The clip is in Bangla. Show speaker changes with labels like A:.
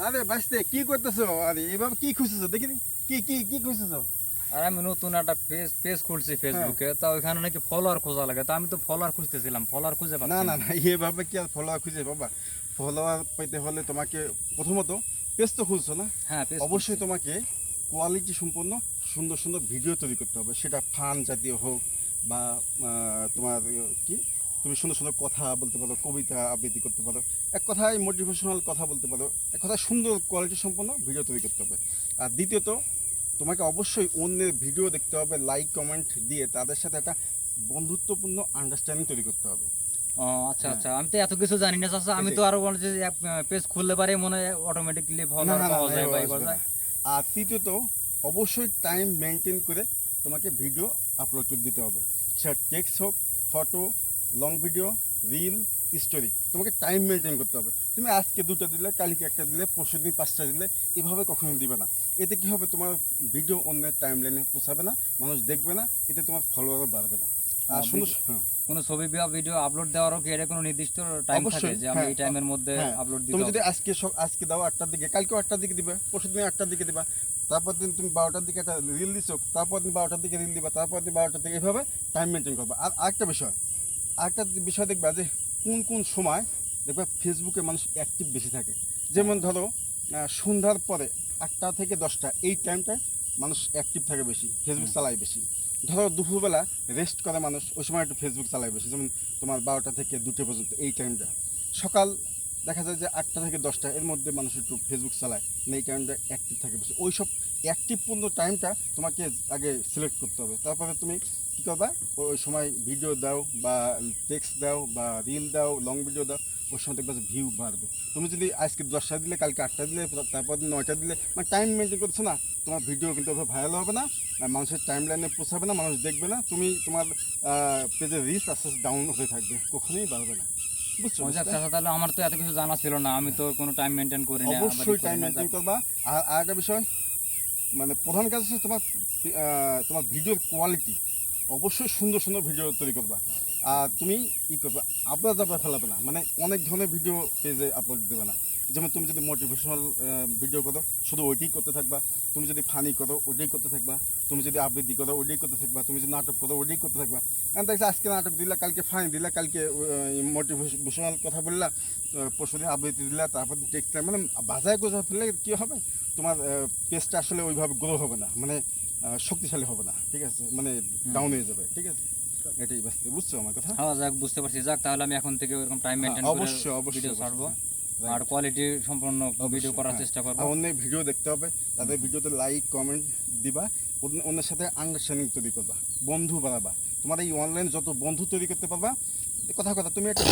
A: আরে বাঁচতে কি করতেছো? আরে এভাবে কি খুঁজতেছো দেখি কি কি কি খুঁজতেছো?
B: আর আমি নতুন একটা পেজ খুলছি ফেসবুকে, তা ওইখানে নাকি ফলোয়ার খোঁজা লাগে। তা আমি তো ফলোয়ার খুঁজতেছিলাম, ফলোয়ার খুঁজে
A: না
B: পাচ্ছি
A: না
B: না।
A: না, এভাবে কি আর ফলোয়ার খুঁজে বাবা? ফলোয়ার পেতে হলে তোমাকে প্রথমত পেজ তো খুঁজছো না,
B: হ্যাঁ, পেজ খুলছি।
A: অবশ্যই তোমাকে কোয়ালিটি সম্পন্ন সুন্দর সুন্দর ভিডিও তৈরি করতে হবে। সেটা ফান জাতীয় হোক বা তোমার কি তুমি সুন্দর সুন্দর কথা বলতে পারো, কবিতা আবৃত্তি করতে পারো, এক কথায় মোটিভেশনাল কথা বলতে পারো, এক কথায় সুন্দর কোয়ালিটি সম্পন্ন ভিডিও তৈরি করতে হবে। আর দ্বিতীয়ত তোমাকে অবশ্যই অন্যের ভিডিও দেখতে হবে, লাইক কমেন্ট দিয়ে তাদের সাথে একটা বন্ধুত্বপূর্ণ আন্ডারস্ট্যান্ডিং তৈরি করতে হবে।
B: ও আচ্ছা
A: হ্যাঁ,
B: আমি তো এত কিছু জানি না চাচা। আমি
A: এটাই।
B: তো আরো বলছি যে পেজ খুললে পারে মনে হয় অটোমেটিকলি
A: না
B: ফলোয়ার
A: না না
B: পাওয়া
A: না,
B: যায় বা
A: এভাবে
B: ই করা
A: আসবে না।
B: যায়।
A: আর তৃতীয়ত অবশ্যই টাইম মেনটেন করে তোমাকে ভিডিও আপলোড করে দিতে হবে। সেটা টেক্সট হোক, photo, long video, reel, story, তোমাকে টাইম মেনটেন করতে হবে। তুমি আজকে দুটো দিলে, কালকে একটা দিলে, পরশু দিন পাঁচটা দিলে, এভাবে কখনোই দিবে না। এতে কী হবে, তোমার ভিডিও অন্যের টাইম লাইনে পৌঁছাবে না, মানুষ দেখবে না, এতে তোমার ফলোয়ারও বাড়বে না। আর সুন্দর, হ্যাঁ,
B: কোনো ছবি বা ভিডিও আপলোড দেওয়ারও কি এটা কোনো নির্দিষ্ট টাইম থাকে
A: অবশ্যই,
B: যে আমি
A: হ্যাঁ,
B: এই টাইমের মধ্যে
A: হ্যাঁ।
B: আপলোড দিতে
A: তুমি যদি
B: হবে?
A: আজকে দাও 8টার দিকে, কালকেও 8টার দিকে দিবে, পরশু দিন 8টার দিকে দিবা, তারপর দিন তুমি 12টার দিকে একটা রিল দিছো, তারপর দিন 12টার দিকে রিল দিবা, তারপর দিন 12টার দিকে, এভাবে টাইম মেনটেন করবা। আর আরেকটা বিষয় দেখবা যে কোন কোন সময় দেখবা ফেসবুকে মানুষ অ্যাক্টিভ বেশি থাকে। যেমন ধরো সন্ধ্যার পরে 8টা থেকে 10টা, এই টাইমটায় মানুষ অ্যাক্টিভ থাকে বেশি, ফেসবুক
B: হুম।
A: চালায় বেশি। ধরো দুপুরবেলা রেস্ট করে মানুষ, ওই সময় একটু ফেসবুক চালায় বেশি, যেমন তোমার 12টা থেকে 2টা পর্যন্ত এই টাইমটা। সকাল দেখা যায় যে 8টা থেকে 10টা, এর মধ্যে মানুষ একটু ফেসবুক চালায়, মানে এই টাইমটা অ্যাক্টিভ থাকে বেশি। ওই সব অ্যাক্টিভপূর্ণ টাইমটা তোমাকে আগে সিলেক্ট করতে হবে। তারপরে তুমি কী করবা, ওই সময় ভিডিও দাও বা টেক্সট দাও বা রিল দাও, লং ভিডিও দাও, ওর সময় দেখবা যে ভিউ বাড়বে। তুমি যদি আজকে 10টা দিলে, কালকে 8টা দিলে, তারপর দিন 9টা দিলে, মানে টাইম মেনটেন করছো না, তোমার ভিডিও কিন্তু ভাইরাল হবে না, মানুষের টাইম লাইনে পৌঁছাবে না, মানুষ দেখবে না, তুমি তোমার পেজের রিচ আস্তে আস্তে ডাউন হতে থাকবে, কখনোই বাড়বে না। বুঝছো?
B: ও যাক চাচা, তাহলে আমার তো এত কিছু জানা ছিল না। আমি তো কোনো টাইম মেনটেন করি না, আবারই
A: অবশ্যই
B: করি
A: টাইম
B: না।
A: মেনটেন
B: যাক।
A: করবা। আর আরেকটা বিষয়, মানে প্রধান কাজ হচ্ছে তোমার তোমার ভিডিওর কোয়ালিটি, অবশ্যই সুন্দর সুন্দর ভিডিও তৈরি করবা। আর তুমি করবা, আবরা জাবরা ফেলাবে না, মানে অনেক ধরনের ভিডিও পেজে আপলোড দেবে না। যেমন তুমি যদি মোটিভেশনাল ভিডিও করো, শুধু ওইটাই করতে থাকবা। তুমি যদি ফানি করো, ওইটাই করতে থাকবা। তুমি যদি আবৃত্তি করো, ওইটাই করতে থাকবা। তুমি যদি নাটক করো, ওইটাই করতে থাকবা। কারণ দেখছি আজকে নাটক দিলা, কালকে ফানি দিলা, কালকে মোটিভেশনাল কথা বললা, পরশুদিন আবৃত্তি দিলা, তারপর টেক্সট, মানে বাজায় গোজা ফেললে কী হবে, তোমার পেজটা আসলে ওইভাবে গ্রো হবে না, মানে শক্তিশালী হবে না, ঠিক আছে, মানে
B: হুম,
A: ডাউন
B: হুম।
A: হয়ে যাবে, ঠিক আছে। এটাই বাস্তব, বুঝছো আমার কথা?
B: হ্যাঁ যাক, বুঝতে পারছি। যাক, তাহলে আমি এখন থেকে ওরকম টাইম
A: হ্যাঁ,
B: মেনটেন করে
A: অবশ্যই অবশ্যই
B: ভিডিও
A: অবশ্যই,
B: ছাড়বো।
A: হ্যাঁ,
B: আর
A: রাইট,
B: কোয়ালিটি সম্পন্ন ভিডিও
A: অবশ্যই,
B: করার
A: হ্যাঁ।
B: চেষ্টা করবো।
A: আর অন্যের ভিডিও দেখতে হবে, তাদের ভিডিওতে লাইক কমেন্ট দিবা, অন্যের সাথে আন্ডারস্ট্যান্ডিং তৈরি করবা, বন্ধু বানাবা। তোমার এই অনলাইন যত বন্ধু তৈরি করতে পারবা, কথা কথা তুমি একটা